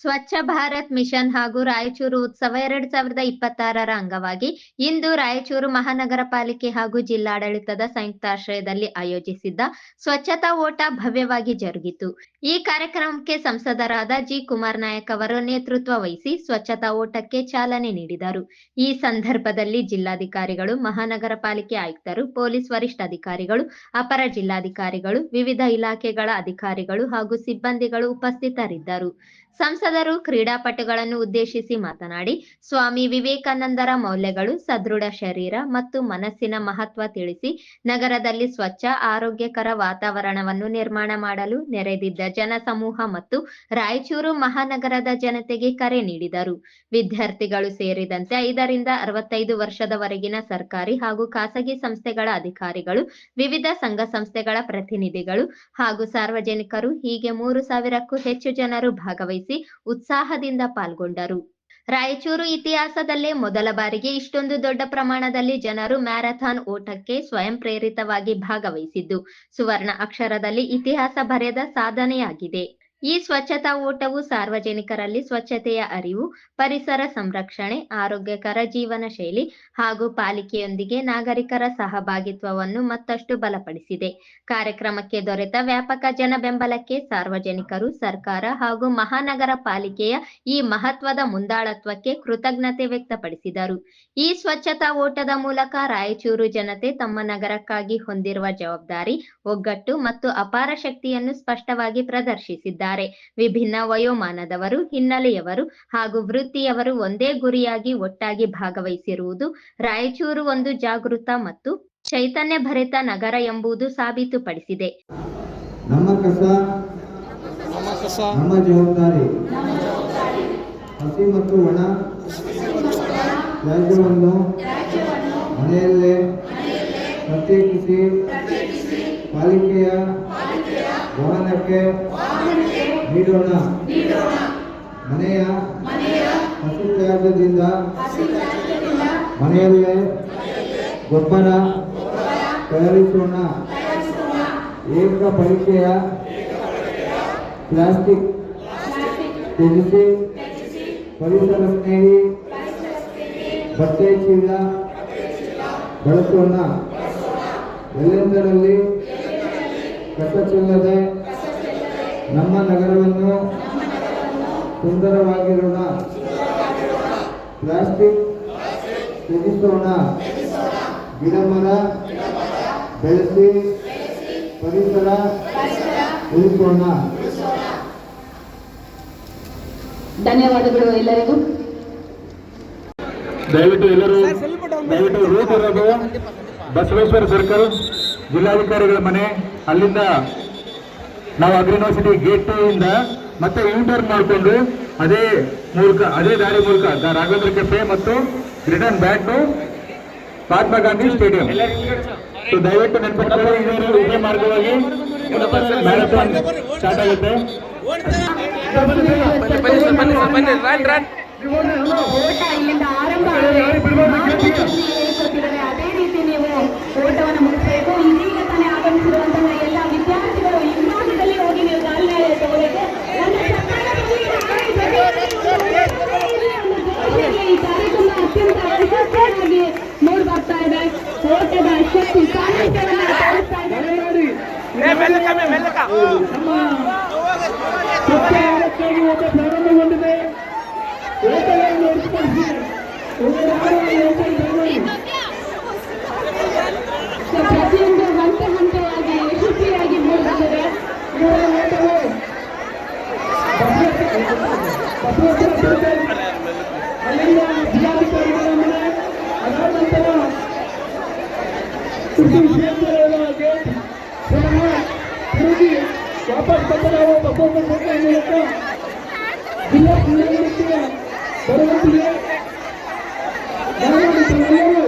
Swachh Bharat mission ಹಾಗೂ ರಾಯಚೂರು ಉತ್ಸವ 2026ರ ಅಂಗವಾಗಿ ಇಂದು ರಾಯಚೂರು ಮಹಾನಗರ ಪಾಲಿಕೆ ಹಾಗೂ ಜಿಲ್ಲಾಡಳಿತದ ಸಂಯುಕ್ತಾಶ್ರಯದಲ್ಲಿ ಆಯೋಜಿಸಿದ್ದ ಸ್ವಚ್ಛತಾ ಓಟ ಭವ್ಯವಾಗಿ ಜರುಗಿತು. ಈ ಕಾರ್ಯಕ್ರಮಕ್ಕೆ ಸಂಸದರಾದ ಜಿ. ಕುಮಾರ್ ನಾಯಕ್ ಅವರು ನೇತೃತ್ವ ವಹಿಸಿ ಸ್ವಚ್ಛತಾ ಓಟಕ್ಕೆ ಚಾಲನೆ ನೀಡಿದರು. ಈ ಸಂದರ್ಭದಲ್ಲಿ ಜಿಲ್ಲಾಧಿಕಾರಿಗಳು, ಮಹಾನಗರ ಪಾಲಿಕೆ ಆಯುಕ್ತರು, ಪೊಲೀಸ್ ವರಿಷ್ಠಾಧಿಕಾರಿಗಳು, ಅಪರ ಜಿಲ್ಲಾಧಿಕಾರಿಗಳು, ವಿವಿಧ ಇಲಾಖೆಗಳ ಅಧಿಕಾರಿಗಳು ಹಾಗೂ ಸಿಬ್ಬಂದಿಗಳು ಉಪಸ್ಥಿತರಿದ್ದರು. ಸಂಸದರು ಕ್ರೀಡಾಪಟುಗಳನ್ನು ಉದ್ದೇಶಿಸಿ ಮಾತನಾಡಿ, ಸ್ವಾಮಿ ವಿವೇಕಾನಂದರ ಮೌಲ್ಯಗಳು, ಸದೃಢ ಶರೀರ ಮತ್ತು ಮನಸ್ಸಿನ ಮಹತ್ವ ತಿಳಿಸಿ, ನಗರದಲ್ಲಿ ಸ್ವಚ್ಛ, ಆರೋಗ್ಯಕರ ವಾತಾವರಣವನ್ನು ನಿರ್ಮಾಣ ಮಾಡಲು ನೆರೆದಿದ್ದ ಜನಸಮೂಹ ಮತ್ತು ರಾಯಚೂರು ಮಹಾನಗರದ ಜನತೆಗೆ ಕರೆ ನೀಡಿದರು. ವಿದ್ಯಾರ್ಥಿಗಳು ಸೇರಿದಂತೆ 5ರಿಂದ 65 ವರ್ಷದವರೆಗಿನ ಸರ್ಕಾರಿ ಹಾಗೂ ಖಾಸಗಿ ಸಂಸ್ಥೆಗಳ ಅಧಿಕಾರಿಗಳು, ವಿವಿಧ ಸಂಘ ಸಂಸ್ಥೆಗಳ ಪ್ರತಿನಿಧಿಗಳು ಹಾಗೂ ಸಾರ್ವಜನಿಕರು ಹೀಗೆ 3,000ಕ್ಕೂ ಹೆಚ್ಚು ಜನರು ಭಾಗವಹಿಸಿ ಉತ್ಸಾಹದಿಂದ ಪಾಲ್ಗೊಂಡರು. ರಾಯಚೂರು ಇತಿಹಾಸದಲ್ಲೇ ಮೊದಲ ಬಾರಿಗೆ ಇಷ್ಟೊಂದು ದೊಡ್ಡ ಪ್ರಮಾಣದಲ್ಲಿ ಜನರು ಮ್ಯಾರಥಾನ್ ಓಟಕ್ಕೆ ಸ್ವಯಂ ಪ್ರೇರಿತವಾಗಿ ಭಾಗವಹಿಸಿದ್ದು ಸುವರ್ಣ ಅಕ್ಷರದಲ್ಲಿ ಇತಿಹಾಸ ಬರೆದ ಸಾಧನೆಯಾಗಿದೆ. ಈ ಸ್ವಚ್ಛತಾ ಓಟವು ಸಾರ್ವಜನಿಕರಲ್ಲಿ ಸ್ವಚ್ಛತೆಯ ಅರಿವು, ಪರಿಸರ ಸಂರಕ್ಷಣೆ, ಆರೋಗ್ಯಕರ ಜೀವನ ಶೈಲಿ ಹಾಗೂ ಪಾಲಿಕೆಯೊಂದಿಗೆ ನಾಗರಿಕರ ಸಹಭಾಗಿತ್ವವನ್ನು ಮತ್ತಷ್ಟು ಬಲಪಡಿಸಿದೆ. ಕಾರ್ಯಕ್ರಮಕ್ಕೆ ದೊರೆತ ವ್ಯಾಪಕ ಜನ ಬೆಂಬಲಕ್ಕೆ ಸಾರ್ವಜನಿಕರು, ಸರ್ಕಾರ ಹಾಗೂ ಮಹಾನಗರ ಪಾಲಿಕೆಯ ಈ ಮಹತ್ವದ ಮುಂದಾಳತ್ವಕ್ಕೆ ಕೃತಜ್ಞತೆ ವ್ಯಕ್ತಪಡಿಸಿದರು. ಈ ಸ್ವಚ್ಛತಾ ಓಟದ ಮೂಲಕ ರಾಯಚೂರು ಜನತೆ ತಮ್ಮ ನಗರಕ್ಕಾಗಿ ಹೊಂದಿರುವ ಜವಾಬ್ದಾರಿ, ಒಗ್ಗಟ್ಟು ಮತ್ತು ಅಪಾರ ಶಕ್ತಿಯನ್ನು ಸ್ಪಷ್ಟವಾಗಿ ಪ್ರದರ್ಶಿಸಿದ್ದಾರೆ. ವಿಭಿನ್ನ ವಯೋಮಾನದವರು, ಹಿನ್ನೆಲೆಯವರು ಹಾಗೂ ವೃತ್ತಿಯವರು ಒಂದೇ ಗುರಿಯಾಗಿ ಒಟ್ಟಾಗಿ ಭಾಗವಹಿಸಿರುವುದು ರಾಯಚೂರು ಒಂದು ಜಾಗೃತ ಮತ್ತು ಚೈತನ್ಯ ಭರಿತ ನಗರ ಎಂಬುದು ಸಾಬೀತುಪಡಿಸಿದೆ. ನಮ್ಮ ಕಸ ನಮ್ಮ ಜವಾಬ್ದಾರಿ. ಹಸಿ ಮತ್ತು ಒಣ ತ್ಯಾಜ್ಯವನ್ನು ಮನೆಯಲ್ಲೇ ಪ್ರತ್ಯೇಕಿಸಿ ಪಾಲಿಕೆಯ ವಾಹನಕ್ಕೆ ನೀಡೋಣ. ಮನೆಯ ಹಸಿ ತ್ಯಾಜ್ಯದಿಂದ ಮನೆಯಲ್ಲೇ ಗೊಬ್ಬರ ತಯಾರಿಸೋಣ. ಏಕ ಬಳಕೆಯ ಪ್ಲಾಸ್ಟಿಕ್ ತ್ಯಜಿಸಿ ಪರಿಸರ ಸ್ನೇಹಿ ಬಟ್ಟೆ ಚೀಲ ಬಳಸೋಣ. ಎಲ್ಲೆಂದರಲ್ಲಿ ಕಸ ಚೆಲ್ಲದೆ ನಮ್ಮ ನಗರವನ್ನು ಸುಂದರವಾಗಿರೋಣ. ಪ್ಲಾಸ್ಟಿಕ್ ತ್ಯಜಿಸೋಣ. ಗಿಡ ಮರ ಬೆಳೆಸಿ ಪರಿಸರ ಉಳಿಸೋಣ. ಧನ್ಯವಾದಗಳು ಎಲ್ಲರಿಗೂ. ದಯವಿಟ್ಟು ಎಲ್ಲರೂ ರೂಟ್ ಇರೋದು ಬಸವೇಶ್ವರ ಸರ್ಕಲ್, ಜಿಲ್ಲಾಧಿಕಾರಿಗಳ ಮನೆ, ಅಲ್ಲಿಂದ ನಾವು ಅಗ್ರಿಯೂನಿವರ್ಸಿಟಿ ಗೇಟ್ ಇಂದ ಮತ್ತೆ ಯೂಟರ್ನ್ ಮಾಡಿಕೊಂಡು ಅದೇ ದಾರಿ ಮೂಲಕ ರಾಘವೇಂದ್ರ ಕೆಫೆ ಮತ್ತು return back to Mahatma Gandhi stadium. ದಯವಿಟ್ಟು ನೆನಪಿಟ್ಟುಕೊಳ್ಳಿ, ಇದೇ ಮಾರ್ಗವಾಗಿ ಮ್ಯಾರಥಾನ್ ಸ್ಟಾರ್ಟ್ ಆಗುತ್ತೆ. ಇಲ್ಲಿಂದ ಆರಂಭ ಅದೇ ರೀತಿ ನೀವು ಓಟವನ್ನು ಮುಗಿಸಬೇಕು. ಇದೀಗ ತಾನೇ ಆಗಮಿಸಿರುವಂತಹ ಎಲ್ಲ ವಿದ್ಯಾರ್ಥಿಗಳು ಹಿಂಭಾಗದಲ್ಲಿ ಹೋಗಿ ನೀವು ಚಾಲನೆ ತಗೋಬೇಕು. ಈ ಕಾರ್ಯಕ್ರಮ ಅತ್ಯಂತ ಯಶಸ್ವಿಯಾಗಿ ಮೂಡಿ ಬರ್ತಾ ಇದೆ. ಓಟದ ಶಕ್ತಿ ಸಾಮರ್ಥ್ಯವನ್ನು ತೋರಿಸ್ತಾ ಇದೆ. ಪ್ರಾರಂಭಗೊಂಡಿದೆ. ಪ್ರತಿಯೊಂದು ಹಂತ ಹಂತವಾಗಿ ಯಶಸ್ವಿಯಾಗಿ ಮೂಡಿಬಂದಿದೆ. ಅಲ್ಲಿಂದ ಜಿಲ್ಲಾಧಿಕಾರಿಗಳ ಮನೆ, ಅದಾದ ನಂತರ ತಿರುಗಿ ವಾಪಸ್ ಬಂದ ನಾವು ಬಸವೇಶ್ವರ ಮೂಲಕ ಜಿಲ್ಲಾ ಕ್ರೀಡಾಂಗಣಕ್ಕೆ ಬರುವಂತಿದೆ. ಎಲ್ಲರೂ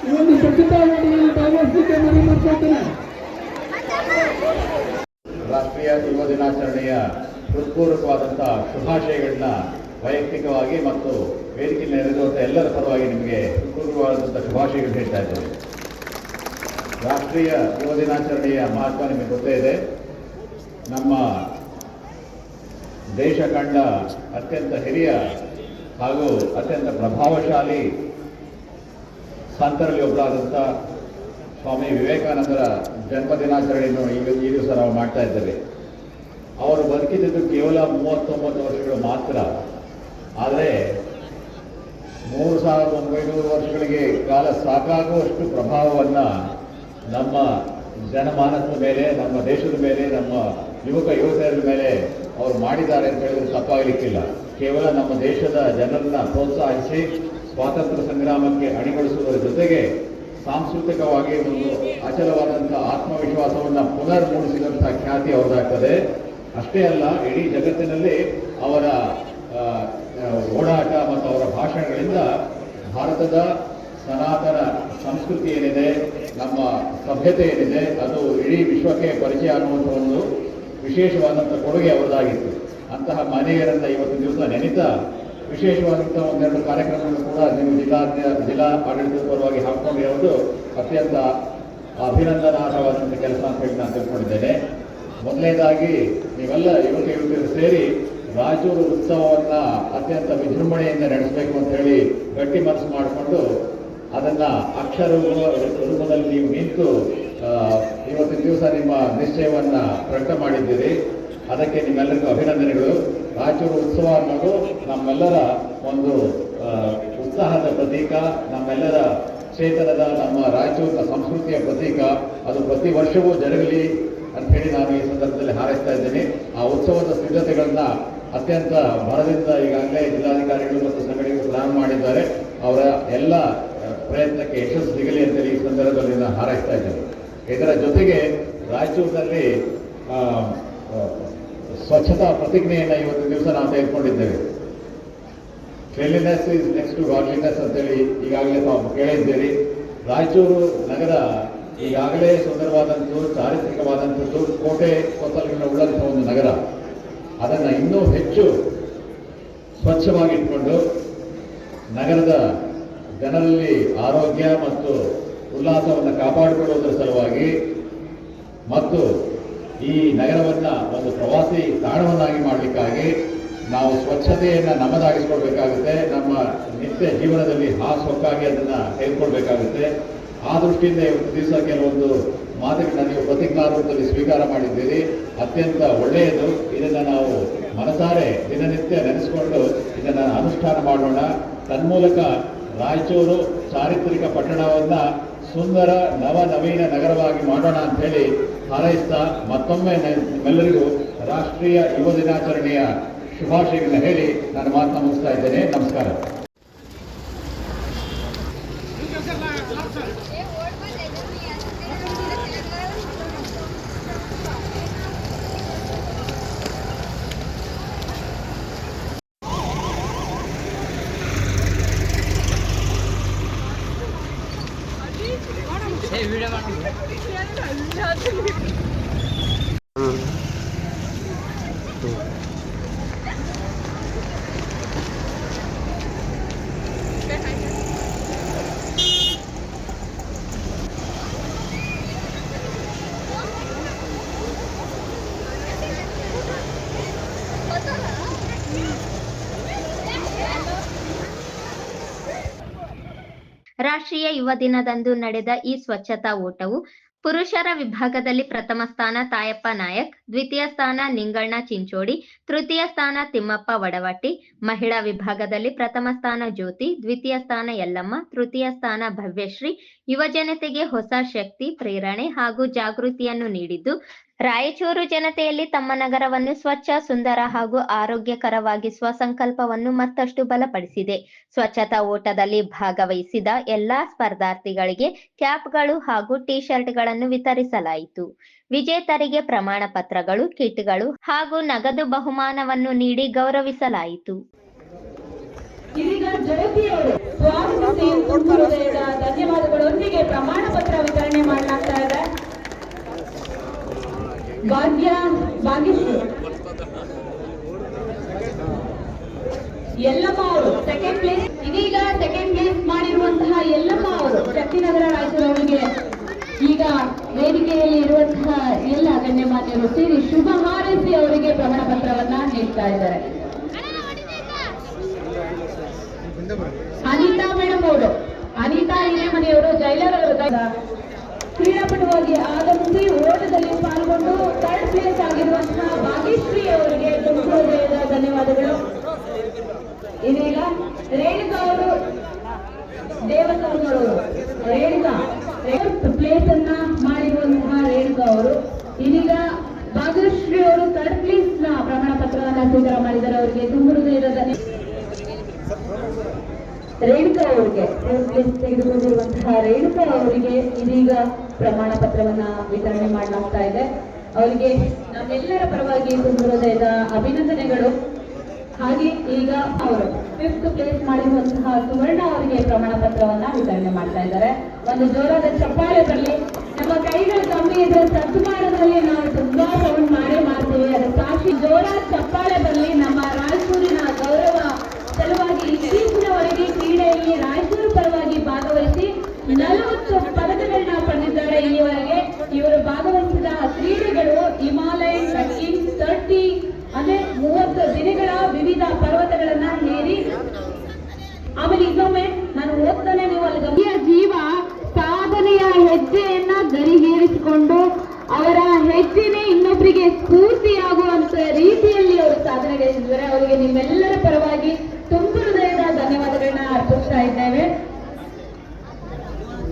ಈ ಒಂದು ಸ್ವಚ್ಛತಾ ಓಟದಲ್ಲಿ ಭಾಗವಹಿಸಲಿಕ್ಕೆ ಮನವಿ ಮಾಡ್ಕೊಳ್ತೇನೆ. ರಾಷ್ಟ್ರೀಯ ಯುವ ದಿನಾಚರಣೆಯ ಹೃತ್ಪೂರ್ವಕವಾದಂತಹ ಶುಭಾಶಯಗಳನ್ನ ವೈಯಕ್ತಿಕವಾಗಿ ಮತ್ತು ವೇದಿಕೆಯಲ್ಲಿ ನೆರೆದಿರುವಂಥ ಎಲ್ಲರ ಪರವಾಗಿ ನಿಮಗೆ ಹೃತ್ಪೂರ್ವಕವಾದಂಥ ಶುಭಾಶಯಗಳು ಹೇಳ್ತಾ ಇದ್ದೇನೆ. ರಾಷ್ಟ್ರೀಯ ಯುವ ದಿನಾಚರಣೆಯ ಮಹತ್ವ ನಿಮಗೆ ಗೊತ್ತೇ ಇದೆ. ನಮ್ಮ ದೇಶ ಕಂಡ ಅತ್ಯಂತ ಹಿರಿಯ ಹಾಗೂ ಅತ್ಯಂತ ಪ್ರಭಾವಶಾಲಿ ಸಂತರಲ್ಲಿ ಒಬ್ಬರಾದಂಥ ಸ್ವಾಮಿ ವಿವೇಕಾನಂದರ ಜನ್ಮದಿನಾಚರಣೆಯನ್ನು ಈ ದಿವಸ ನಾವು ಮಾಡ್ತಾ ಇದ್ದೇವೆ. ಅವರು ಬದುಕಿದ್ದು ಕೇವಲ 39 ವರ್ಷಗಳು ಮಾತ್ರ. ಆದರೆ 3900 ವರ್ಷಗಳಿಗೆ ಕಾಲ ಸಾಕಾಗುವಷ್ಟು ಪ್ರಭಾವವನ್ನು ನಮ್ಮ ಜನಮಾನಸದ ಮೇಲೆ, ನಮ್ಮ ದೇಶದ ಮೇಲೆ, ನಮ್ಮ ಯುವಕರ ಮೇಲೆ ಅವರು ಮಾಡಿದ್ದಾರೆ ಅಂತ ಹೇಳಿದ್ರೆ ತಪ್ಪಾಗಲಿಕ್ಕಿಲ್ಲ. ಕೇವಲ ನಮ್ಮ ದೇಶದ ಜನರನ್ನ ಪ್ರೋತ್ಸಾಹಿಸಿ ಸ್ವಾತಂತ್ರ್ಯ ಸಂಗ್ರಾಮಕ್ಕೆ ಅಣಿಗೊಳಿಸುವುದರ ಜೊತೆಗೆ ಸಾಂಸ್ಕೃತಿಕವಾಗಿ ಒಂದು ಅಚಲವಾದಂಥ ಆತ್ಮವಿಶ್ವಾಸವನ್ನು ಪುನರ್ ಮೂಡಿಸಿದಂಥ ಖ್ಯಾತಿ ಅವರದಾಗ್ತದೆ. ಅಷ್ಟೇ ಅಲ್ಲ, ಇಡೀ ಜಗತ್ತಿನಲ್ಲಿ ಅವರ ಓಡಾಟ ಮತ್ತು ಅವರ ಭಾಷಣಗಳಿಂದ ಭಾರತದ ಸನಾತನ ಸಂಸ್ಕೃತಿ ಏನಿದೆ, ನಮ್ಮ ಸಭ್ಯತೆ ಏನಿದೆ, ಅದು ಇಡೀ ವಿಶ್ವಕ್ಕೆ ಪರಿಚಯ ಅನ್ನುವಂಥ ಒಂದು ವಿಶೇಷವಾದಂಥ ಕೊಡುಗೆ ಅವರದಾಗಿತ್ತು. ಅಂತಹ ಮನೆಯರನ್ನ ಇವತ್ತು ದಿವಸ ನೆನೀತಾ ವಿಶೇಷವಾದಂಥ ಒಂದೆರಡು ಕಾರ್ಯಕ್ರಮಗಳು ಕೂಡ ನೀವು ಜಿಲ್ಲಾ ಆಡಳಿತದ ಪರವಾಗಿ ಹಾಕಿಕೊಂಡಿರೋದು ಅತ್ಯಂತ ಅಭಿನಂದನಾರ್ಹವಾದಂಥ ಕೆಲಸ ಅಂತ ಹೇಳಿ ನಾನು ತಿಳ್ಕೊಂಡಿದ್ದೇನೆ. ಮೊದಲನೇದಾಗಿ ನೀವೆಲ್ಲ ಯುವಕರು ಸೇರಿ ರಾಯಚೂರು ಉತ್ಸವವನ್ನು ಅತ್ಯಂತ ವಿಜೃಂಭಣೆಯಿಂದ ನಡೆಸಬೇಕು ಅಂತ ಹೇಳಿ ಗಟ್ಟಿ ಮನಸ್ಸು ಮಾಡಿಕೊಂಡು ಅದನ್ನು ಅಕ್ಷರ ರೂಪದಲ್ಲಿ ನೀವು ನಿಂತು ಇವತ್ತಿನ ದಿವಸ ನಿಮ್ಮ ನಿಶ್ಚಯವನ್ನು ಪ್ರಕಟ ಮಾಡಿದ್ದೀರಿ. ಅದಕ್ಕೆ ನಿಮ್ಮೆಲ್ಲರಿಗೂ ಅಭಿನಂದನೆಗಳು. ರಾಯಚೂರು ಉತ್ಸವ ಅನ್ನೋದು ನಮ್ಮೆಲ್ಲರ ಒಂದು ಉತ್ಸಾಹದ ಪ್ರತೀಕ, ನಮ್ಮೆಲ್ಲರ ಚೇತನದ, ನಮ್ಮ ರಾಯಚೂರಿನ ಸಂಸ್ಕೃತಿಯ ಪ್ರತೀಕ. ಅದು ಪ್ರತಿ ವರ್ಷವೂ ಜರುಗಲಿ ಅಂತ ಹೇಳಿ ನಾನು ಈ ಸಂದರ್ಭದಲ್ಲಿ ಹಾರೈಸ್ತಾ ಇದ್ದೀನಿ. ಆ ಉತ್ಸವದ ಸಿದ್ಧತೆಗಳನ್ನ ಅತ್ಯಂತ ಭರದಿಂದ ಈಗಾಗಲೇ ಜಿಲ್ಲಾಧಿಕಾರಿಗಳು ಮತ್ತು ಸಂಘಟನೆಗಳು ಪ್ರಾರಂಭ ಮಾಡಿದ್ದಾರೆ. ಅವರ ಎಲ್ಲ ಪ್ರಯತ್ನಕ್ಕೆ ಯಶಸ್ಸು ಸಿಗಲಿ ಅಂತೇಳಿ ಈ ಸಂದರ್ಭದಲ್ಲಿ ನಾನು ಹಾರೈಸ್ತಾ ಇದ್ದೇನೆ. ಇದರ ಜೊತೆಗೆ ರಾಯಚೂರಿನಲ್ಲಿ ಸ್ವಚ್ಛತಾ ಪ್ರತಿಜ್ಞೆಯನ್ನು ಇವತ್ತು ದಿವಸ ನಾವು ತೆಗೆದುಕೊಂಡಿದ್ದೇವೆ. Cleanliness is next to godliness ಅಂತೇಳಿ ಈಗಾಗಲೇ ತಾವು ಕೇಳಿದ್ದೀರಿ. ರಾಯಚೂರು ನಗರ ಈಗಾಗಲೇ ಸುಂದರವಾದಂಥದ್ದು, ಚಾರಿತ್ರಿಕವಾದಂಥದ್ದು, ಕೋಟೆ ಕೊತ್ತಲುಗಳನ್ನ ಉಳ್ಳಂಥ ಒಂದು ನಗರ. ಅದನ್ನು ಇನ್ನೂ ಹೆಚ್ಚು ಸ್ವಚ್ಛವಾಗಿಟ್ಕೊಂಡು ನಗರದ ಜನರಲ್ಲಿ ಆರೋಗ್ಯ ಮತ್ತು ಉಲ್ಲಾಸವನ್ನು ಕಾಪಾಡಿಕೊಳ್ಳುವುದರ ಸಲುವಾಗಿ ಮತ್ತು ಈ ನಗರವನ್ನು ಒಂದು ಪ್ರವಾಸಿ ತಾಣವನ್ನಾಗಿ ಮಾಡಲಿಕ್ಕಾಗಿ ನಾವು ಸ್ವಚ್ಛತೆಯನ್ನು ನಮ್ಮದಾಗಿಸ್ಕೊಳ್ಬೇಕಾಗುತ್ತೆ. ನಮ್ಮ ನಿತ್ಯ ಜೀವನದಲ್ಲಿ ಹಾಸೊಕ್ಕಾಗಿ ಅದನ್ನು ತೆಗೆದುಕೊಳ್ಬೇಕಾಗುತ್ತೆ. ಆ ದೃಷ್ಟಿಯಿಂದ ಇವತ್ತು ದಿವಸ ಕೆಲವೊಂದು ಮಾತುಗಳನ್ನ ನೀವು ಪ್ರತಿಜ್ಞಾರೂಪದಲ್ಲಿ ಸ್ವೀಕಾರ ಮಾಡಿದ್ದೀರಿ. ಅತ್ಯಂತ ಒಳ್ಳೆಯದು. ಇದನ್ನು ನಾವು ಮನಸಾರೆ ದಿನನಿತ್ಯ ನೆನೆಸಿಕೊಂಡು ಇದನ್ನು ಅನುಷ್ಠಾನ ಮಾಡೋಣ. ತನ್ಮೂಲಕ ರಾಯಚೂರು ಚಾರಿತ್ರಿಕ ಪಟ್ಟಣವನ್ನು ಸುಂದರ ನವನವೀನ ನಗರವಾಗಿ ಮಾಡೋಣ ಅಂತ ಹೇಳಿ ಹಾರೈಸ್ತಾ ಮತ್ತೊಮ್ಮೆ ನಿಮ್ಮೆಲ್ಲರಿಗೂ ರಾಷ್ಟ್ರೀಯ ಯುವ ದಿನಾಚರಣೆಯ ಶುಭಾಶಯಗಳನ್ನ ಹೇಳಿ ನಾನು ಮಾತನ್ನ ಮುಗಿಸ್ತಾ ಇದ್ದೇನೆ. ನಮಸ್ಕಾರ. ರಾಷ್ಟ್ರೀಯ ಯುವ ದಿನದಂದು ನಡೆದ ಈ ಸ್ವಚ್ಛತಾ ಓಟವು ಪುರುಷರ ವಿಭಾಗದಲ್ಲಿ ಪ್ರಥಮ ಸ್ಥಾನ ತಾಯಪ್ಪ ನಾಯಕ್, ದ್ವಿತೀಯ ಸ್ಥಾನ ನಿಂಗಣ್ಣ ಚಿಂಚೋಡಿ, ತೃತೀಯ ಸ್ಥಾನ ತಿಮ್ಮಪ್ಪ ವಡವಟ್ಟಿ, ಮಹಿಳಾ ವಿಭಾಗದಲ್ಲಿ ಪ್ರಥಮ ಸ್ಥಾನ ಜ್ಯೋತಿ, ದ್ವಿತೀಯ ಸ್ಥಾನ ಯಲ್ಲಮ್ಮ, ತೃತೀಯ ಸ್ಥಾನ ಭವ್ಯಶ್ರೀ ಯುವ ಜನತೆಗೆ ಹೊಸ ಶಕ್ತಿ, ಪ್ರೇರಣೆ ಹಾಗೂ ಜಾಗೃತಿಯನ್ನು ನೀಡಿದ್ದು, ರಾಯಚೂರು ಜನತೆಯಲ್ಲಿ ತಮ್ಮ ನಗರವನ್ನು ಸ್ವಚ್ಛ, ಸುಂದರ ಹಾಗೂ ಆರೋಗ್ಯಕರವಾಗಿಸುವ ಸಂಕಲ್ಪವನ್ನು ಮತ್ತಷ್ಟು ಬಲಪಡಿಸಿದೆ. ಸ್ವಚ್ಛತಾ ಓಟದಲ್ಲಿ ಭಾಗವಹಿಸಿದ ಎಲ್ಲಾ ಸ್ಪರ್ಧಾರ್ಥಿಗಳಿಗೆ ಕ್ಯಾಪ್ಗಳು ಹಾಗೂ ಟಿ ಶರ್ಟ್ಗಳನ್ನು ವಿತರಿಸಲಾಯಿತು. ವಿಜೇತರಿಗೆ ಪ್ರಮಾಣ ಪತ್ರಗಳು, ಕಿಟ್ಗಳು ಹಾಗೂ ನಗದು ಬಹುಮಾನವನ್ನು ನೀಡಿ ಗೌರವಿಸಲಾಯಿತು. ಇದೀಗ ಜ್ಯೋತಿಯವರು ಸ್ವಾಗತಿಸಿ ಹೃದಯದ ಧನ್ಯವಾದಗಳೊಂದಿಗೆ ಪ್ರಮಾಣ ಪತ್ರ ವಿತರಣೆ ಮಾಡಲಾಗ್ತಾ ಇದೆ. ಭಾಗ್ಯಶ್ರೀ ಯಲ್ಲಮ್ಮ ಅವರು ಸೆಕೆಂಡ್ ಪ್ಲೇಸ್. ಇದೀಗ ಸೆಕೆಂಡ್ ಪ್ಲೇಸ್ ಮಾಡಿರುವಂತಹ ಯಲ್ಲಮ್ಮ ಅವರು ಶಕ್ತಿನಗರ ರಾಯಚೂರು ಅವರಿಗೆ ಈಗ ವೇದಿಕೆಯಲ್ಲಿ ಇರುವಂತಹ ಎಲ್ಲ ಗಣ್ಯಮಾನ್ಯರು ಸೇರಿ ಶುಭ ಹಾರೈಸಿ ಅವರಿಗೆ ಪ್ರಮಾಣ ಪತ್ರವನ್ನ ನೀಡ್ತಾ ಇದ್ದಾರೆ. ಅನಿತಾ ಮೇಡಮ್ ಅವರು, ಅನಿತಾ ಹಿರೇಮನೆಯವರು, ಜೈಲರ್ ಅವರು ಕ್ರೀಡಾಪಟುವಾಗಿ ಆಗಮಿಸಿ ಓಟದಲ್ಲಿ ಪಾಲ್ಗೊಂಡು ಥರ್ಡ್ ಪ್ಲೇಸ್ ಆಗಿರುವಂತಹ ಭಾಗ್ಯಶ್ರೀ ಅವರಿಗೆ ತುಂಬ ಹೃದಯದ ಧನ್ಯವಾದಗಳು. ಇದೀಗ ರೇಣುಕಾ ಅವರು, ದೇವಸ್ಥಾನಗಳು ರೇಣುಕಾ ಪ್ಲೇಸ್ ಅನ್ನ ಮಾಡಿರುವಂತಹ ರೇಣುಕಾ ಅವರು ಇದೀಗ ಭಾಗ್ಯಶ್ರೀ ಅವರು ಥರ್ಡ್ ಪ್ಲೇಸ್ ನ ಪ್ರಮಾಣ ಪತ್ರವನ್ನ ಸ್ವೀಕಾರ ಮಾಡಿದ್ದಾರೆ. ಅವರಿಗೆ ತುಂಬ ಹೃದಯದ ರೇಣುಕಾ ಅವರಿಗೆ ಥರ್ಡ್ ಪ್ಲೇಸ್ ತೆಗೆದುಕೊಂಡಿರುವಂತಹ ರೇಣುಕಾ ಅವರಿಗೆ ಇದೀಗ ಪ್ರಮಾಣ ಪತ್ರವನ್ನ ವಿತರಣೆ ಮಾಡಲಾಗ್ತಾ ಇದೆ. ಅವರಿಗೆ ನಮ್ಮೆಲ್ಲರ ಪರವಾಗಿ ತುಂಬ ಹೃದಯದ ಅಭಿನಂದನೆಗಳು. ಹಾಗೆ ಈಗ ಅವರು 5th ಪ್ಲೇಸ್ ಮಾಡಿರುವಂತಹ ಸುವರ್ಣ ಅವರಿಗೆ ಪ್ರಮಾಣ ಪತ್ರವನ್ನ ವಿತರಣೆ ಮಾಡ್ತಾ ಇದ್ದಾರೆ. ಒಂದು ಜೋರಾದ ಚಪ್ಪಾಳೆ ಬರಲಿ. ನಮ್ಮ ಕೈಗಳು ಕಮ್ಮಿ ಇದ್ರೆ ಸತ್ಮಾನದಲ್ಲಿ ನಾವು ತುಂಬಾ ಸೌಂಡ್ ಮಾಡೇ ಮಾಡ್ತೀವಿ. ಅದರ ಸಾಕ್ಷಿ ಜೋರಾದ ಚಪ್ಪಾಳೆ ಬರಲಿ. ನಮ್ಮ ರಾಯಚೂರಿನ ಗೌರವ ಸಲುವಾಗಿ ಇತ್ತೀಚಿನವರೆಗೆ ಕ್ರೀಡೆಯಲ್ಲಿ ರಾಯಚೂರು ಪರವಾಗಿ ಭಾಗವಹಿಸಿ 40 ಪದಕಗಳನ್ನ ಪಡೆದಿದ್ದಾರೆ. ಇಲ್ಲಿವರೆಗೆ ಇವರು ಭಾಗವಹಿಸಿದ ಕ್ರೀಡೆಗಳು ಹಿಮಾಲಯನ್ ಟ್ರೆಕ್ಕಿಂಗ್, 30 ಅಂದ್ರೆ 30 ದಿನಗಳ ವಿವಿಧ ಪರ್ವತಗಳನ್ನ ಏರಿ, ಆಮೇಲೆ ಇನ್ನೊಮ್ಮೆ ನಾನು ಓದ್ತಾನೆ ನೀವು ಅಲ್ಲಿ ಜೀವ ಸಾಧನೆಯ ಹೆಜ್ಜೆಯನ್ನ ಗರಿಗೇರಿಸಿಕೊಂಡು ಅವರ ಹೆಜ್ಜೆನೇ ಇನ್ನೊಬ್ಬರಿಗೆ ಸ್ಫೂರ್ತಿಯಾಗುವಂತ ರೀತಿಯಲ್ಲಿ ಅವರು ಸಾಧನೆಗೈದಿದ್ದಾರೆ. ಅವರಿಗೆ ನಿಮ್ಮೆಲ್ಲರ ಪರವಾಗಿ ತುಂಬ ಹೃದಯದ ಧನ್ಯವಾದಗಳನ್ನ ಅರ್ಪಿಸ್ತಾ ಇದ್ದೇವೆ.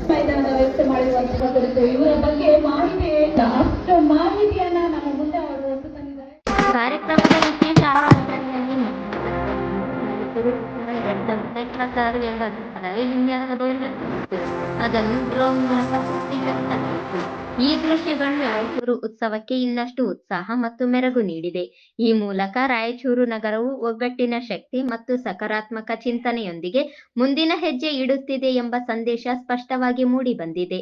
ಮೈದಾನದ ವ್ಯವಸ್ಥೆ ಮಾಡಿರುವಂತಹ ಕುರಿತು ಇವರ ಬಗ್ಗೆ ಮಾಹಿತಿ, ಅಷ್ಟು ಮಾಹಿತಿಯನ್ನ ನಮ್ಮ ಮುಂದೆ ಅವರು ಹೊತ್ತು ತಂದಿದ್ದಾರೆ. ಕಾರ್ಯಕ್ರಮದ ವಿಶೇಷ ಈ ದೃಶ್ಯಗಳು ರಾಯಚೂರು ಉತ್ಸವಕ್ಕೆ ಇನ್ನಷ್ಟು ಉತ್ಸಾಹ ಮತ್ತು ಮೆರುಗು ನೀಡಿದೆ. ಈ ಮೂಲಕ ರಾಯಚೂರು ನಗರವು ಒಗ್ಗಟ್ಟಿನ ಶಕ್ತಿ ಮತ್ತು ಸಕಾರಾತ್ಮಕ ಚಿಂತನೆಯೊಂದಿಗೆ ಮುಂದಿನ ಹೆಜ್ಜೆ ಇಡುತ್ತಿದೆ ಎಂಬ ಸಂದೇಶ ಸ್ಪಷ್ಟವಾಗಿ ಮೂಡಿ ಬಂದಿದೆ.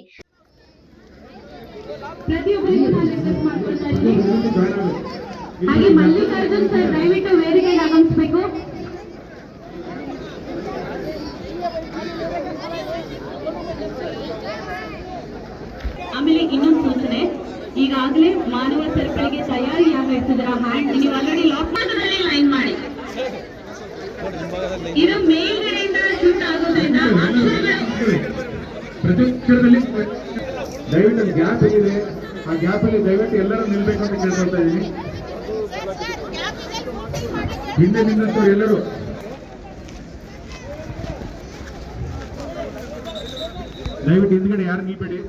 ಹಾಗೆ ಮಲ್ಲಿಕಾರ್ಜುನ್ ಸರ್ ದಯವಿಟ್ಟು ವೇದಿಕೆಗೆ ಆಗಮಿಸಬೇಕು. ಆಮೇಲೆ ಇನ್ನೊಂದು ಸೂಚನೆ, ಈಗಾಗಲೇ ಮಾನವ ಸರಪಳಿಗೆ ತಯಾರಿಯಾಗಿರ್ತಿದ್ರ ಹ್ಯಾಂಡ್ ನೀವು ಆಲ್ರೆಡಿ ಲಾಕ್ ಮಾಡೋದ್ರಲ್ಲಿ ಲೈನ್ ಮಾಡಿ. ಇದು ಮೇಲ್ಗಡೆಯಿಂದ ಶೂಟ್ ಆಗೋದ್ರಿಂದ ಪ್ರತಿಕ್ಷಣದಲ್ಲಿ ದಯವಿಟ್ಟು ಗ್ಯಾಪ್ ಏನಿದೆ ಆ ಗ್ಯಾಪ್ ಅಲ್ಲಿ ದಯವಿಟ್ಟು ಎಲ್ಲರೂ ನಿಲ್ಬೇಕು ಅಂತ ಕೇಳ್ಕೊಳ್ತಾ ಇದ್ದೀನಿ. ಹಿಂದೆ ನಿನ್ನಂತವ್ರು ಎಲ್ಲರೂ ದಯವಿಟ್ಟು ಹಿಂದ್ಗಡೆ ಯಾರು ನಿಲ್ಬೇಡಿ.